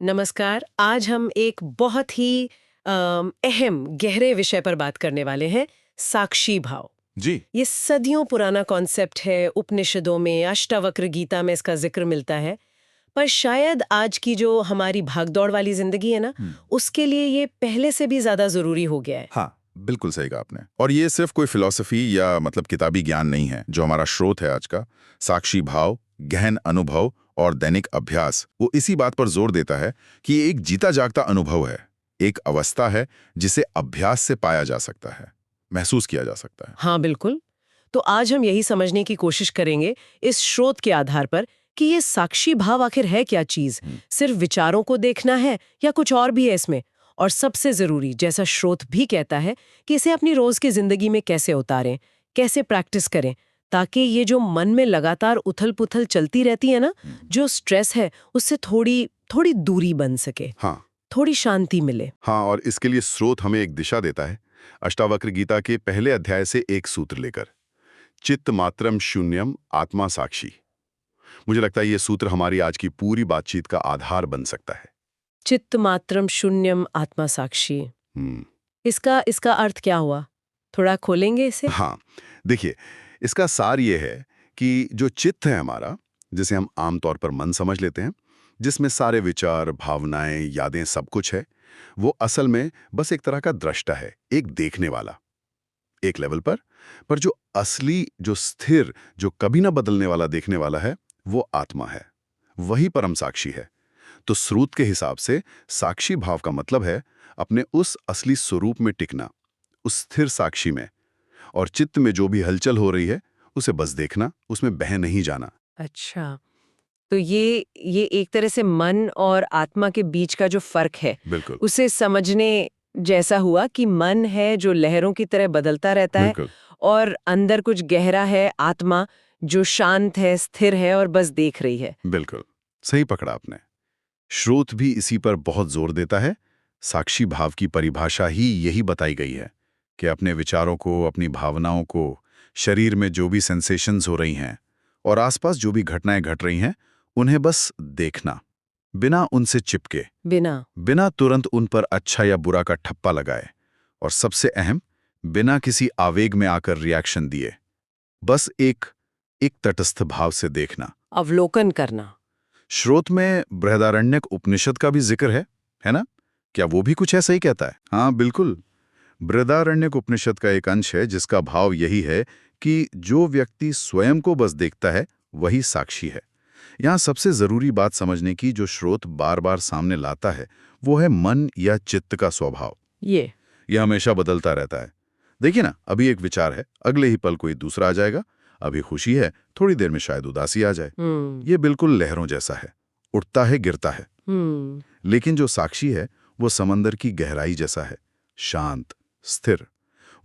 नमस्कार। आज हम एक बहुत ही अहम गहरे विषय पर बात करने वाले हैं, साक्षी भाव। जी। ये सदियों पुराना कॉन्सेप्ट है, उपनिषदों में, अष्टावक्र गीता में इसका जिक्र मिलता है। पर शायद आज की जो हमारी भागदौड़ वाली जिंदगी है ना, उसके लिए ये पहले से भी ज्यादा जरूरी हो गया है। हाँ, बिल्कुल सही कहा आपने। और ये सिर्फ कोई फिलॉसफी या मतलब किताबी ज्ञान नहीं है जो हमारा स्रोत है आज का। साक्षी भाव, गहन अनुभव और दैनिक अभ्यास वो इसी बात पर जोर देता है कि ये एक जीता जागता अनुभव है, एक अवस्था है जिसे अभ्यास से पाया जा सकता है, महसूस किया जा सकता है। हाँ बिल्कुल। तो आज हम यही समझने की कोशिश करेंगे इस स्रोत के आधार पर कि ये साक्षी भाव आखिर है क्या चीज, सिर्फ विचारों को देखना है या कुछ और भी है इसमें। और सबसे जरूरी, जैसा स्रोत भी कहता है, कि इसे अपनी रोज की जिंदगी में कैसे उतारें, कैसे प्रैक्टिस करें, ताकि ये जो मन में लगातार उथल पुथल चलती रहती है ना, जो स्ट्रेस है, उससे थोड़ी थोड़ी दूरी बन सके, हाँ। थोड़ी शांति मिले। हाँ, और इसके लिए स्रोत हमें एक दिशा देता है। अष्टावक्र गीता के पहले अध्याय से एक सूत्र लेकर, चित्त मात्रम शून्यम आत्मा साक्षी। मुझे लगता है ये सूत्र हमारी आज की पूरी बातचीत का आधार बन सकता है। चित्त मात्रम शून्यम आत्मा साक्षी। हम्म। इसका इसका अर्थ क्या हुआ? थोड़ा खोलेंगे इसे? हाँ, देखिए, इसका सार ये है कि जो चित्त है हमारा, जिसे हम आमतौर पर मन समझ लेते हैं, जिसमें सारे विचार, भावनाएं, यादें सब कुछ है, वो असल में बस एक तरह का दृष्टा है, एक देखने वाला, एक लेवल पर जो असली, जो स्थिर, जो कभी ना बदलने वाला देखने वाला है, वो आत्मा है, वही परम साक्षी है। तो स्रोत के हिसाब से साक्षी भाव का मतलब है अपने उस असली स्वरूप में टिकना, उस स्थिर साक्षी में, और चित्त में जो भी हलचल हो रही है उसे बस देखना, उसमें बह नहीं जाना। अच्छा, तो ये एक तरह से मन और आत्मा के बीच का जो फर्क है, बिल्कुल। उसे समझने जैसा हुआ कि मन है जो लहरों की तरह बदलता रहता है, बिल्कुल। और अंदर कुछ गहरा है, आत्मा, जो शांत है, स्थिर है और बस देख रही है। बिल्कुल सही पकड़ा आपने। श्रोत भी इसी पर बहुत जोर देता है। साक्षी भाव की परिभाषा ही यही बताई गई है कि अपने विचारों को, अपनी भावनाओं को, शरीर में जो भी सेंसेशंस हो रही हैं और आसपास जो भी घटनाएं घट रही हैं, उन्हें बस देखना, बिना उनसे चिपके, बिना बिना तुरंत उन पर अच्छा या बुरा का ठप्पा लगाए, और सबसे अहम, बिना किसी आवेग में आकर रिएक्शन दिए, बस एक एक तटस्थ भाव से देखना। अवलोकन करना। श्रोत में बृहदारण्यक उपनिषद का भी जिक्र है ना? क्या वो भी कुछ ऐसा ही कहता है? हाँ, बिल्कुल। बृहदारण्यक उपनिषद का एक अंश है जिसका भाव यही है कि जो व्यक्ति स्वयं को बस देखता है, वही साक्षी है। यहाँ सबसे जरूरी बात समझने की जो श्रोत बार बार सामने लाता है, वो है मन या चित्त का स्वभाव। ये हमेशा बदलता रहता है। देखिए ना, अभी एक विचार है, अगले ही पल कोई दूसरा आ जाएगा। अभी खुशी है, थोड़ी देर में शायद उदासी आ जाए। ये बिल्कुल लहरों जैसा है, उठता है, गिरता है। लेकिन जो साक्षी है, वो समंदर की गहराई जैसा है, शांत, स्थिर।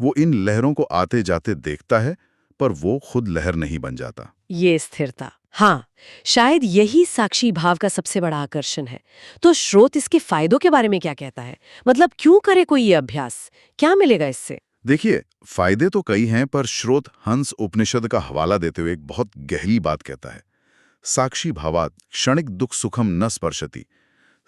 वो इन लहरों को आते जाते देखता है, पर वो खुद लहर नहीं बन जाता। ये स्थिरता, हाँ, शायद यही साक्षी भाव का सबसे बड़ा आकर्षण है। तो स्रोत इसके फायदों के बारे में क्या कहता है? मतलब क्यों करे कोई ये अभ्यास? क्या मिलेगा इससे? देखिए, फायदे तो कई हैं, पर श्रोत हंस उपनिषद का हवाला देते हुए एक बहुत गहरी बात कहता है। साक्षी भावात क्षणिक दुख सुखम न स्पर्शति।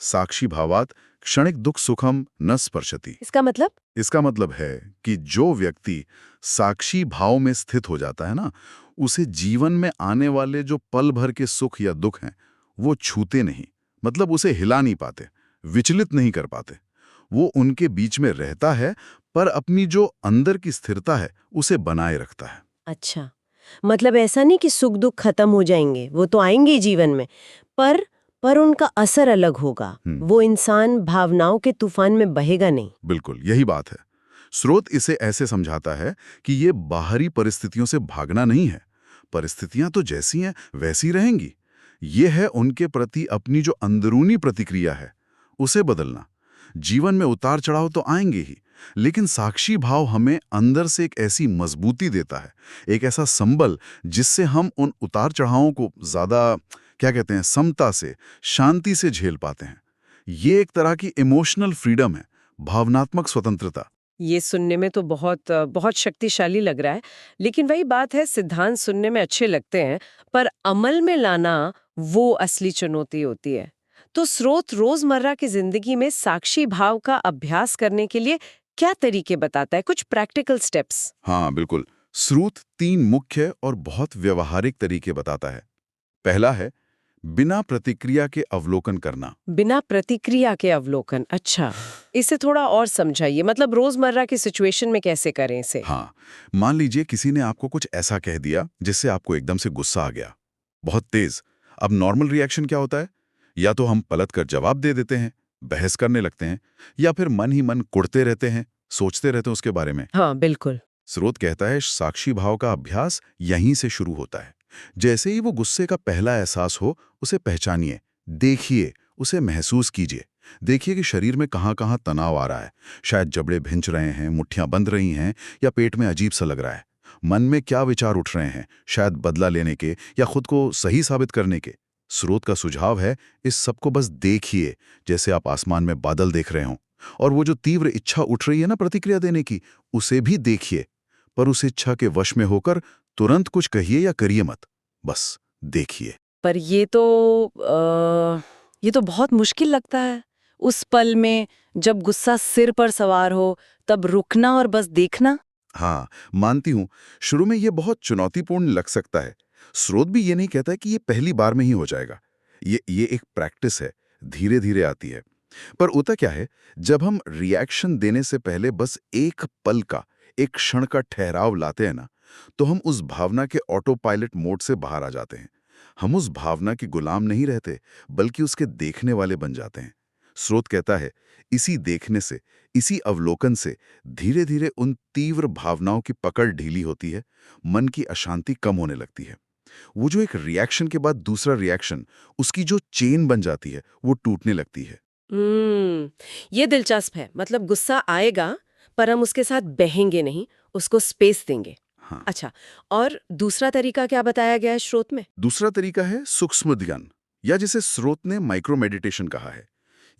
साक्षी भावात क्षणिक दुख सुखम न स्पर्शति। इसका मतलब? इसका मतलब है कि जो व्यक्ति साक्षी भाव में स्थित हो जाता है ना, उसे जीवन में आने वाले जो पल भर के सुख या दुख हैं, वो छूते नहीं, मतलब उसे हिला नहीं पाते, विचलित नहीं कर पाते। वो उनके बीच में रहता है, पर अपनी जो अंदर की स्थिरता है उसे बनाए रखता है। अच्छा, मतलब ऐसा नहीं कि सुख दुख खत्म हो जाएंगे, वो तो आएंगे ही जीवन में, पर पर उनका असर अलग होगा। वो इंसान भावनाओं के तूफान में बहेगा नहीं। बिल्कुल यही बात है। स्रोत इसे ऐसे समझाता है कि ये बाहरी परिस्थितियों से भागना नहीं है। परिस्थितियां तो जैसी हैं वैसी रहेंगी। ये है उनके प्रति अपनी जो अंदरूनी प्रतिक्रिया है, उसे बदलना। जीवन में उतार चढ़ाव तो आएंगे ही, लेकिन साक्षी भाव हमें अंदर से एक ऐसी मजबूती देता है, एक ऐसा संबल जिससे हम उन उतार चढ़ावों को ज्यादा, क्या कहते हैं, समता से, शांति से झेल पाते हैं। ये एक तरह की इमोशनल फ्रीडम है, भावनात्मक स्वतंत्रता। ये सुनने में तो बहुत बहुत शक्तिशाली लग रहा है, लेकिन वही बात है, सिद्धांत सुनने में अच्छे लगते हैं, पर अमल में लाना वो असली चुनौती होती है। तो स्रोत रोजमर्रा की जिंदगी में साक्षी भाव का अभ्यास करने के लिए क्या तरीके बताता है, कुछ प्रैक्टिकल स्टेप्स? हाँ बिल्कुल। स्रोत 3 मुख्य और बहुत व्यवहारिक तरीके बताता है। पहला है बिना प्रतिक्रिया के अवलोकन करना। बिना प्रतिक्रिया के अवलोकन, अच्छा, इसे थोड़ा और समझाइए, मतलब रोजमर्रा की सिचुएशन में कैसे करें इसे? हाँ, मान लीजिए किसी ने आपको कुछ ऐसा कह दिया जिससे आपको एकदम से गुस्सा आ गया, बहुत तेज। अब नॉर्मल रिएक्शन क्या होता है? या तो हम पलट कर जवाब दे देते हैं, बहस करने लगते हैं, या फिर मन ही मन कुढ़ते रहते हैं, सोचते रहते हैं उसके बारे में। हाँ बिल्कुल। स्रोत कहता है साक्षी भाव का अभ्यास यहीं से शुरू होता है। जैसे ही वो गुस्से का पहला एहसास हो, उसे पहचानिए, देखिए, उसे महसूस कीजिए। देखिए कि शरीर में कहाँ-कहाँ तनाव आ रहा है। शायद जबड़े भिंच रहे हैं, मुट्ठियां बंध रही हैं, या पेट में अजीब सा लग रहा है। मन में क्या विचार उठ रहे हैं, शायद बदला लेने के या खुद को सही साबित करने के। स्रोत का सुझाव है, इस सबको बस देखिए, जैसे आप आसमान में बादल देख रहे हों। और वो जो तीव्र इच्छा उठ रही है ना प्रतिक्रिया देने की, उसे भी देखिए, पर उस इच्छा के वश में होकर तुरंत कुछ कहिए या करिए मत, बस देखिए। पर ये तो बहुत मुश्किल लगता है। उस पल में जब गुस्सा सिर पर सवार हो, तब रुकना और बस देखना। हाँ, मानती हूं, शुरू में ये बहुत चुनौतीपूर्ण लग सकता है। स्रोत भी ये नहीं कहता है कि ये पहली बार में ही हो जाएगा। ये एक प्रैक्टिस है, धीरे धीरे आती है। पर होता क्या है, जब हम रिएक्शन देने से पहले बस एक पल का, एक क्षण का ठहराव लाते हैं ना, तो हम उस भावना के ऑटो पायलट मोड से बाहर आ जाते हैं। हम उस भावना के गुलाम नहीं रहते, बल्कि उसके देखने वाले बन जाते हैं। स्रोत कहता है, इसी देखने से, इसी अवलोकन से धीरे धीरे उन तीव्र भावनाओं की पकड़ ढीली होती है, मन की अशांति कम होने लगती है। वो जो एक रिएक्शन के बाद दूसरा रिएक्शन, उसकी जो चेन बन जाती है, वो टूटने लगती है। ये दिलचस्प है, मतलब गुस्सा आएगा पर हम उसके साथ बहेंगे नहीं, उसको स्पेस देंगे। हाँ। अच्छा, और दूसरा तरीका क्या बताया गया है स्रोत में? दूसरा तरीका है सूक्ष्म ध्यान, या जिसे स्रोत ने माइक्रो मेडिटेशन कहा है।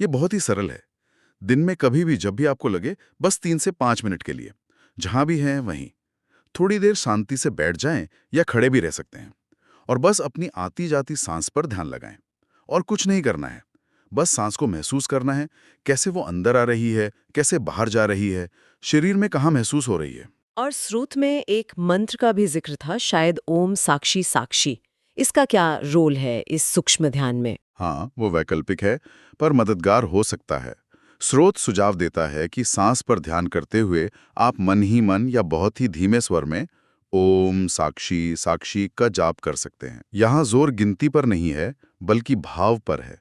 ये बहुत ही सरल है। दिन में कभी भी जब भी आपको लगे, बस 3 से 5 मिनट के लिए, जहां भी हैं वहीं, थोड़ी देर शांति से बैठ जाएं या खड़े भी रह सकते हैं, और बस अपनी आती जाती सांस पर ध्यान लगाएं। और कुछ नहीं करना है, बस सांस को महसूस करना है, कैसे वो अंदर आ रही है, कैसे बाहर जा रही है, शरीर में कहाँ महसूस हो रही है। और स्रोत में एक मंत्र का भी जिक्र था, शायद ओम साक्षी साक्षी। इसका क्या रोल है इस सूक्ष्म ध्यान में? हाँ, वो वैकल्पिक है, पर मददगार हो सकता है। स्रोत सुझाव देता है कि सांस पर ध्यान करते हुए आप मन ही मन या बहुत ही धीमे स्वर में ओम साक्षी साक्षी का जाप कर सकते हैं। यहाँ जोर गिनती पर नहीं है, बल्कि भाव पर है।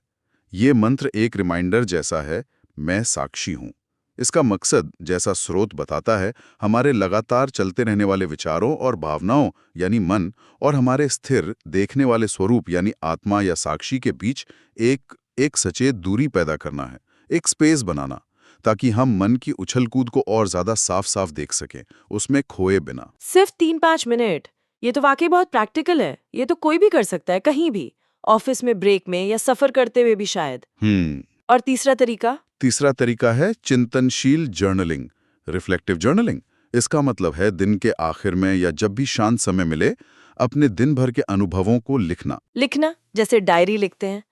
ये मंत्र एक रिमाइंडर जैसा है, मैं साक्षी हूँ। इसका मकसद, जैसा स्रोत बताता है, हमारे लगातार चलते रहने वाले विचारों और भावनाओं यानी मन, और हमारे स्थिर देखने वाले स्वरूप यानी आत्मा या साक्षी के बीच एक सचेत दूरी पैदा करना है, एक स्पेस बनाना, ताकि हम मन की उछल कूद को और ज्यादा साफ साफ देख सकें, उसमें खोए बिना। सिर्फ 3-5 मिनट, ये तो वाकई बहुत प्रैक्टिकल है। ये तो कोई भी कर सकता है, कहीं भी, ऑफिस में, ब्रेक में या सफर करते हुए भी शायद। और तीसरा तरीका है चिंतनशील जर्नलिंग, रिफ्लेक्टिव जर्नलिंग। इसका मतलब है दिन के आखिर में या जब भी शांत समय मिले, अपने दिन भर के अनुभवों को लिखना, जैसे डायरी लिखते हैं।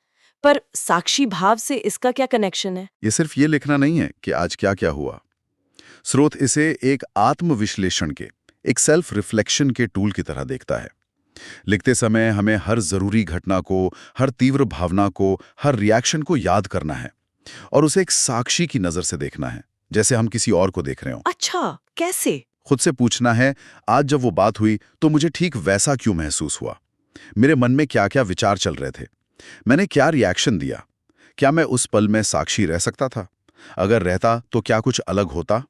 पर साक्षी भाव से इसका क्या कनेक्शन है? ये सिर्फ ये लिखना नहीं है कि आज क्या क्या हुआ। स्रोत इसे एक आत्मविश्लेषण के, एक सेल्फ रिफ्लेक्शन के टूल की तरह देखता है। लिखते समय हमें हर जरूरी घटना को, हर तीव्र भावना को, हर रिएक्शन को याद करना है, और उसे एक साक्षी की नजर से देखना है, जैसे हम किसी और को देख रहे हो। अच्छा, कैसे? खुद से पूछना है, आज जब वो बात हुई तो मुझे ठीक वैसा क्यों महसूस हुआ? मेरे मन में क्या क्या विचार चल रहे थे? मैंने क्या रिएक्शन दिया? क्या मैं उस पल में साक्षी रह सकता था? अगर रहता तो क्या कुछ अलग होता?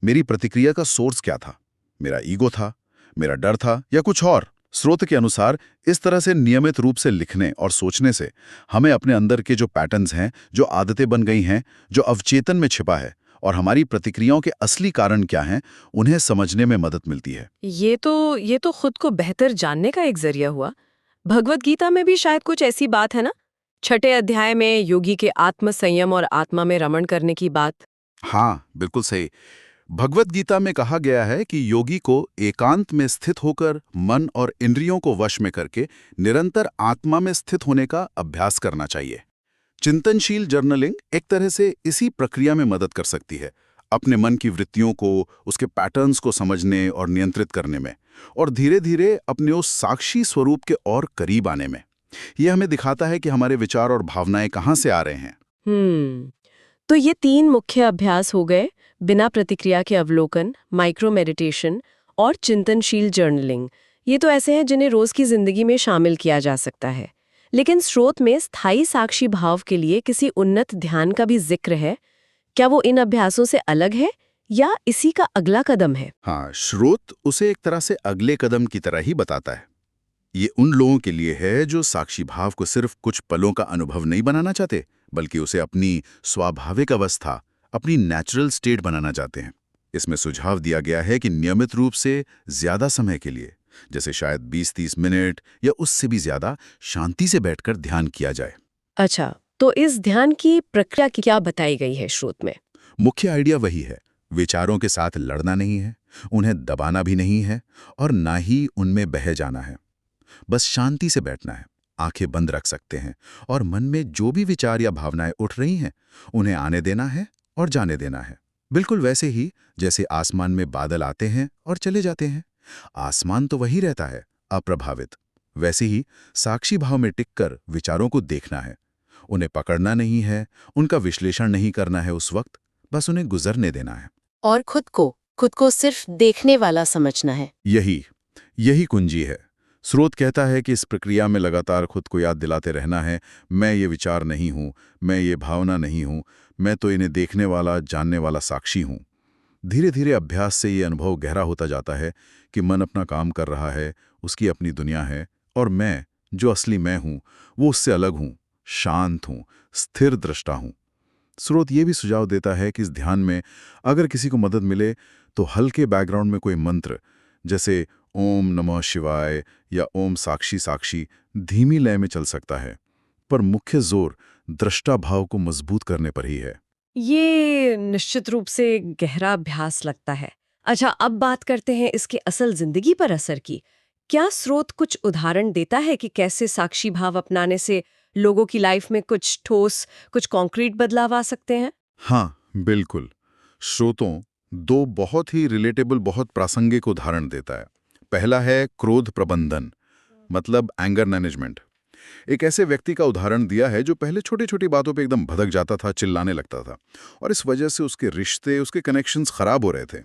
मेरी प्रतिक्रिया का सोर्स क्या था? मेरा ईगो था, मेरा डर था, या कुछ और? स्रोत के अनुसार इस तरह से नियमित रूप से लिखने और सोचने से हमें अपने अंदर के जो पैटर्न्स हैं, जो आदतें बन गई हैं, जो अवचेतन में छिपा है, और हमारी प्रतिक्रियाओं के असली कारण क्या हैं, उन्हें समझने में मदद मिलती है। ये तो खुद को बेहतर जानने का एक जरिया हुआ। भगवत गीता में भी शायद कुछ ऐसी बात है ना? 6 अध्याय में योगी के आत्म संयम और आत्मा में रमण करने की बात। हाँ, बिल्कुल सही। भगवत गीता में कहा गया है कि योगी को एकांत में स्थित होकर मन और इंद्रियों को वश में करके निरंतर आत्मा में स्थित होने का अभ्यास करना चाहिए। चिंतनशील जर्नलिंग एक तरह से इसी प्रक्रिया में मदद कर सकती है, अपने मन की वृत्तियों को, उसके पैटर्न्स को समझने और नियंत्रित करने में, और धीरे धीरे अपने उस साक्षी स्वरूप के और करीब आने में। यह हमें दिखाता है कि हमारे विचार और भावनाएं कहाँ से आ रहे हैं। तो ये 3 मुख्य अभ्यास हो गए, बिना प्रतिक्रिया के अवलोकन, माइक्रो मेडिटेशन और चिंतनशील जर्नलिंग। ये तो ऐसे हैं जिन्हें रोज की जिंदगी में शामिल किया जा सकता है। लेकिन स्रोत में स्थायी साक्षी भाव के लिए किसी उन्नत ध्यान का भी जिक्र है। क्या वो इन अभ्यासों से अलग है या इसी का अगला कदम है? हाँ, स्रोत उसे एक तरह से अगले कदम की तरह ही बताता है। ये उन लोगों के लिए है जो साक्षी भाव को सिर्फ कुछ पलों का अनुभव नहीं बनाना चाहते, बल्कि उसे अपनी स्वाभाविक अवस्था, अपनी नेचुरल स्टेट बनाना चाहते हैं। इसमें सुझाव दिया गया है कि नियमित रूप से ज्यादा समय के लिए, जैसे शायद 20-30 मिनट या उससे भी ज्यादा, शांति से बैठकर ध्यान किया जाए। अच्छा, तो इस ध्यान की प्रक्रिया की क्या बताई गई है स्रोत में? मुख्य आइडिया वही है, विचारों के साथ लड़ना नहीं है, उन्हें दबाना भी नहीं है और ना ही उनमें बह जाना है। बस शांति से बैठना है, आंखें बंद रख सकते हैं और मन में जो भी विचार या भावनाएं उठ रही हैं, उन्हें आने देना है और जाने देना है। बिल्कुल वैसे ही जैसे आसमान में बादल आते हैं और चले जाते हैं। आसमान तो वही रहता है, अप्रभावित। वैसे ही साक्षी भाव में टिककर विचारों को देखना है, उन्हें पकड़ना नहीं है, उनका विश्लेषण नहीं करना है उस वक्त, बस उन्हें गुजरने देना है। और खुद को सिर्फ देखने वाला समझना है। यही कुंजी है। स्रोत कहता है कि इस प्रक्रिया में लगातार खुद को याद दिलाते रहना है, मैं ये विचार नहीं हूँ, मैं ये भावना नहीं हूँ, मैं तो इन्हें देखने वाला, जानने वाला साक्षी हूँ। धीरे धीरे अभ्यास से ये अनुभव गहरा होता जाता है कि मन अपना काम कर रहा है, उसकी अपनी दुनिया है, और मैं, जो असली मैं हूँ, वो उससे अलग हूँ, शांत हूँ, स्थिर दृष्टा हूँ। स्रोत ये भी सुझाव देता है कि इस ध्यान में अगर किसी को मदद मिले तो हल्के बैकग्राउंड में कोई मंत्र, जैसे ओम नमः शिवाय या ओम साक्षी साक्षी, धीमी लय में चल सकता है, पर मुख्य जोर दृष्टा भाव को मजबूत करने पर ही है। ये निश्चित रूप से गहरा अभ्यास लगता है। अच्छा, अब बात करते हैं इसके असल जिंदगी पर असर की। क्या स्रोत कुछ उदाहरण देता है कि कैसे साक्षी भाव अपनाने से लोगों की लाइफ में कुछ ठोस, कुछ कॉन्क्रीट बदलाव आ सकते हैं? हाँ, बिल्कुल। स्रोतों 2 बहुत ही रिलेटेबल, बहुत प्रासंगिक उदाहरण देता है। पहला है क्रोध प्रबंधन, मतलब एंगर मैनेजमेंट। एक ऐसे व्यक्ति का उदाहरण दिया है जो पहले छोटी छोटी बातों पे एकदम भड़क जाता था, चिल्लाने लगता था, और इस वजह से उसके रिश्ते, उसके कनेक्शंस खराब हो रहे थे।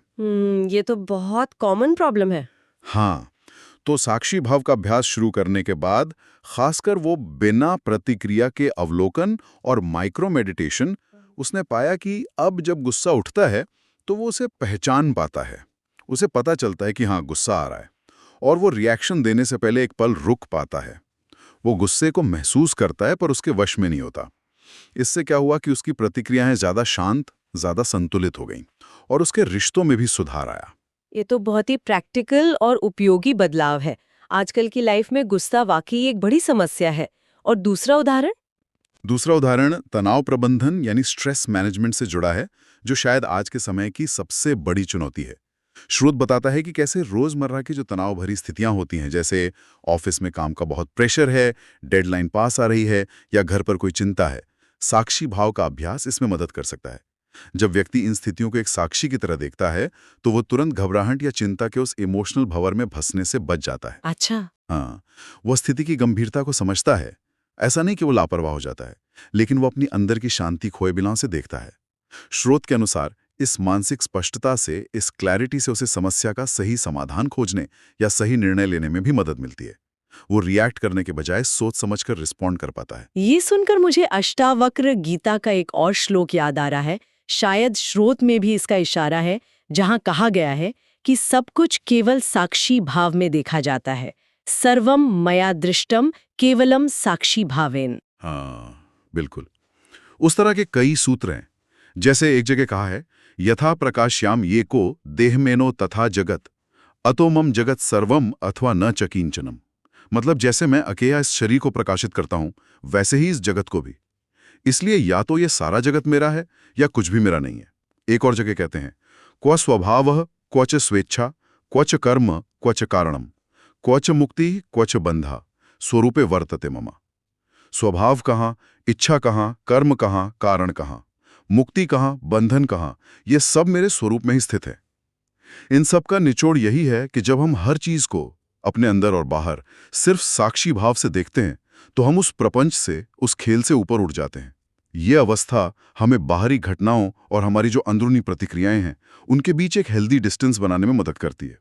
ये तो बहुत कॉमन प्रॉब्लम है। हाँ, तो साक्षी भाव का अभ्यास शुरू करने के बाद, खासकर वो बिना प्रतिक्रिया के अवलोकन और माइक्रो मेडिटेशन, उसने पाया कि अब जब गुस्सा उठता है तो वो उसे पहचान पाता है। उसे पता चलता है कि हाँ, गुस्सा आ रहा है, और वो रिएक्शन देने से पहले एक पल रुक पाता है। वो गुस्से को महसूस करता है पर उसके वश में नहीं होता। इससे क्या हुआ कि उसकी प्रतिक्रियाएं ज्यादा शांत, ज्यादा संतुलित हो गईं, और उसके रिश्तों में भी सुधार आया। ये तो बहुत ही प्रैक्टिकल और उपयोगी बदलाव है। आजकल की लाइफ में गुस्सा वाकई एक बड़ी समस्या है। और दूसरा उदाहरण तनाव प्रबंधन यानी स्ट्रेस मैनेजमेंट से जुड़ा है, जो शायद आज के समय की सबसे बड़ी चुनौती है। स्रोत बताता है कि कैसे रोजमर्रा की जो तनाव भरी स्थितियां होती हैं, जैसे ऑफिस में काम का बहुत प्रेशर है, डेडलाइन पास आ रही है, या घर पर कोई चिंता है, साक्षी भाव का अभ्यास इसमें मदद कर सकता है। जब व्यक्ति इन स्थितियों को एक साक्षी की तरह देखता है तो वो तुरंत घबराहट या चिंता के उस इमोशनल भंवर में फंसने से बच जाता है। अच्छा, हाँ, वो स्थिति की गंभीरता को समझता है। ऐसा नहीं कि वो लापरवाह हो जाता है, लेकिन वो अपनी अंदर की शांति खोए बिना से देखता है। स्रोत के अनुसार इस मानसिक स्पष्टता से, इस क्लैरिटी से उसे समस्या का सही समाधान खोजने या सही निर्णय लेने में भी मदद मिलती है। वो रिएक्ट करने के बजाय सोच समझकर रिस्पॉन्ड कर पाता है। ये सुनकर मुझे अष्टावक्र गीता का एक और श्लोक याद आ रहा है। शायद स्रोत में भी इसका इशारा है, जहां कहा गया है कि सब कुछ केवल साक्षी भाव में देखा जाता है। सर्वम मया दृष्टम केवलम साक्षी भावेन। हाँ, बिल्कुल। उस तरह के कई सूत्र हैं। जैसे एक जगह कहा है, यथा प्रकाश्याम ये को देहमेनो तथा जगत अतो मम जगत सर्वम अथवा न च किंचनम। मतलब जैसे मैं अकेला इस शरीर को प्रकाशित करता हूं, वैसे ही इस जगत को भी। इसलिए या तो ये सारा जगत मेरा है या कुछ भी मेरा नहीं है। एक और जगह कहते हैं, क्व स्वभावः क्वच स्वेच्छा क्वच कर्म क्वच कारणम क्वच मुक्ति क्वच बंधा स्वरूपे वर्तते मम। स्वभाव कहाँ, इच्छा कहाँ, कर्म कहाँ, कारण कहाँ, मुक्ति कहाँ, बंधन कहाँ, ये सब मेरे स्वरूप में ही स्थित है। इन सब का निचोड़ यही है कि जब हम हर चीज को अपने अंदर और बाहर सिर्फ साक्षी भाव से देखते हैं तो हम उस प्रपंच से, उस खेल से ऊपर उठ जाते हैं। ये अवस्था हमें बाहरी घटनाओं और हमारी जो अंदरूनी प्रतिक्रियाएं हैं उनके बीच एक हेल्दी डिस्टेंस बनाने में मदद करती है,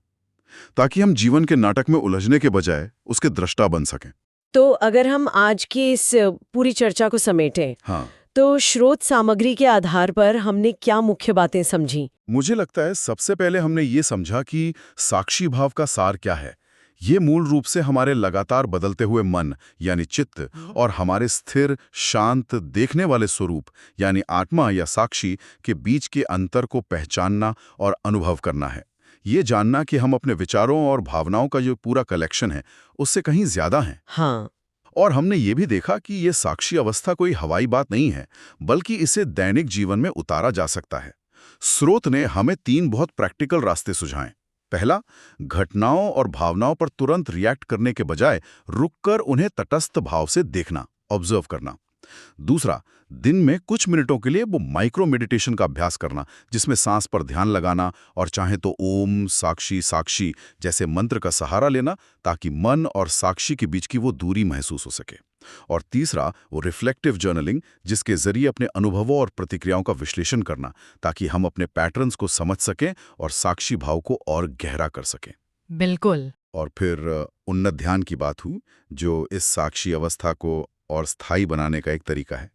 ताकि हम जीवन के नाटक में उलझने के बजाय उसके दृष्टा बन सकें। तो अगर हम आज की इस पूरी चर्चा को समेटें, हाँ, तो स्रोत सामग्री के आधार पर हमने क्या मुख्य बातें समझी? मुझे लगता है सबसे पहले हमने ये समझा कि साक्षी भाव का सार क्या है। ये मूल रूप से हमारे लगातार बदलते हुए मन यानी चित्त और हमारे स्थिर, शांत, देखने वाले स्वरूप यानी आत्मा या साक्षी के बीच के अंतर को पहचानना और अनुभव करना है। ये जानना कि हम अपने विचारों और भावनाओं का जो पूरा कलेक्शन है उससे कहीं ज्यादा हैं। हाँ, और हमने ये भी देखा कि ये साक्षी अवस्था कोई हवाई बात नहीं है, बल्कि इसे दैनिक जीवन में उतारा जा सकता है। स्रोत ने हमें 3 बहुत प्रैक्टिकल रास्ते सुझाए। पहला, घटनाओं और भावनाओं पर तुरंत रिएक्ट करने के बजाय रुककर उन्हें तटस्थ भाव से देखना, ऑब्जर्व करना। दूसरा, दिन में कुछ मिनटों के लिए वो माइक्रो मेडिटेशन का अभ्यास करना, जिसमें सांस पर ध्यान लगाना और चाहे तो ओम साक्षी साक्षी जैसे मंत्र का सहारा लेना, ताकि मन और साक्षी के बीच की वो दूरी महसूस हो सके। और तीसरा, वो रिफ्लेक्टिव जर्नलिंग, जिसके जरिए अपने अनुभवों और प्रतिक्रियाओं का विश्लेषण करना, ताकि हम अपने पैटर्न्स को समझ सकें और साक्षी भाव को और गहरा कर सकें। बिल्कुल। और फिर उन्नत ध्यान की बात हुई, जो इस साक्षी अवस्था को और स्थायी बनाने का एक तरीका है।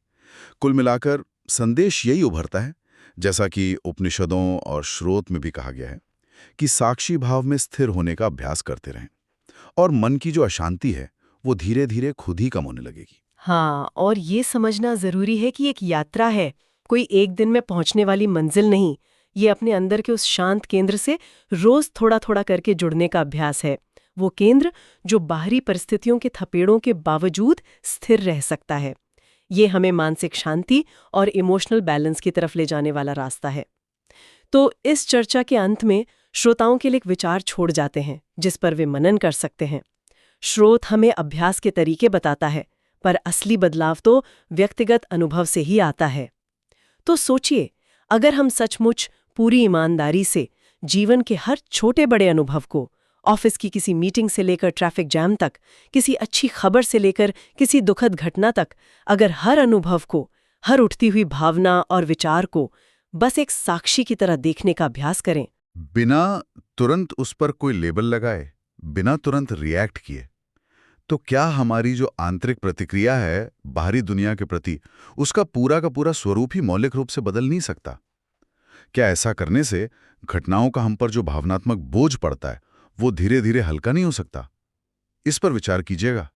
कुल मिलाकर संदेश यही उभरता है, जैसा कि उपनिषदों और स्रोत में भी कहा गया है, कि साक्षी भाव में स्थिर होने का अभ्यास करते रहें और मन की जो अशांति है वो धीरे धीरे खुद ही कम होने लगेगी। हाँ, और ये समझना जरूरी है कि एक यात्रा है, कोई एक दिन में पहुंचने वाली मंजिल नहीं। ये अपने अंदर के उस शांत केंद्र से रोज थोड़ा थोड़ा करके जुड़ने का अभ्यास है। वो केंद्र जो बाहरी परिस्थितियों के थपेड़ों के बावजूद स्थिर रह सकता है। ये हमें मानसिक शांति और इमोशनल बैलेंस की तरफ ले जाने वाला रास्ता है। तो इस चर्चा के अंत में श्रोताओं के लिए एक विचार छोड़ जाते हैं जिस पर वे मनन कर सकते हैं। स्रोत हमें अभ्यास के तरीके बताता है, पर असली बदलाव तो व्यक्तिगत अनुभव से ही आता है। तो सोचिए, अगर हम सचमुच पूरी ईमानदारी से जीवन के हर छोटे बड़े अनुभव को, ऑफिस की किसी मीटिंग से लेकर ट्रैफिक जैम तक, किसी अच्छी खबर से लेकर किसी दुखद घटना तक, अगर हर अनुभव को, हर उठती हुई भावना और विचार को बस एक साक्षी की तरह देखने का अभ्यास करें, बिना तुरंत उस पर कोई लेबल लगाए, बिना तुरंत रिएक्ट किए, तो क्या हमारी जो आंतरिक प्रतिक्रिया है बाहरी दुनिया के प्रति, उसका पूरा का पूरा स्वरूप ही मौलिक रूप से बदल नहीं सकता? क्या ऐसा करने से घटनाओं का हम पर जो भावनात्मक बोझ पड़ता है वो धीरे धीरे हल्का नहीं हो सकता? इस पर विचार कीजिएगा।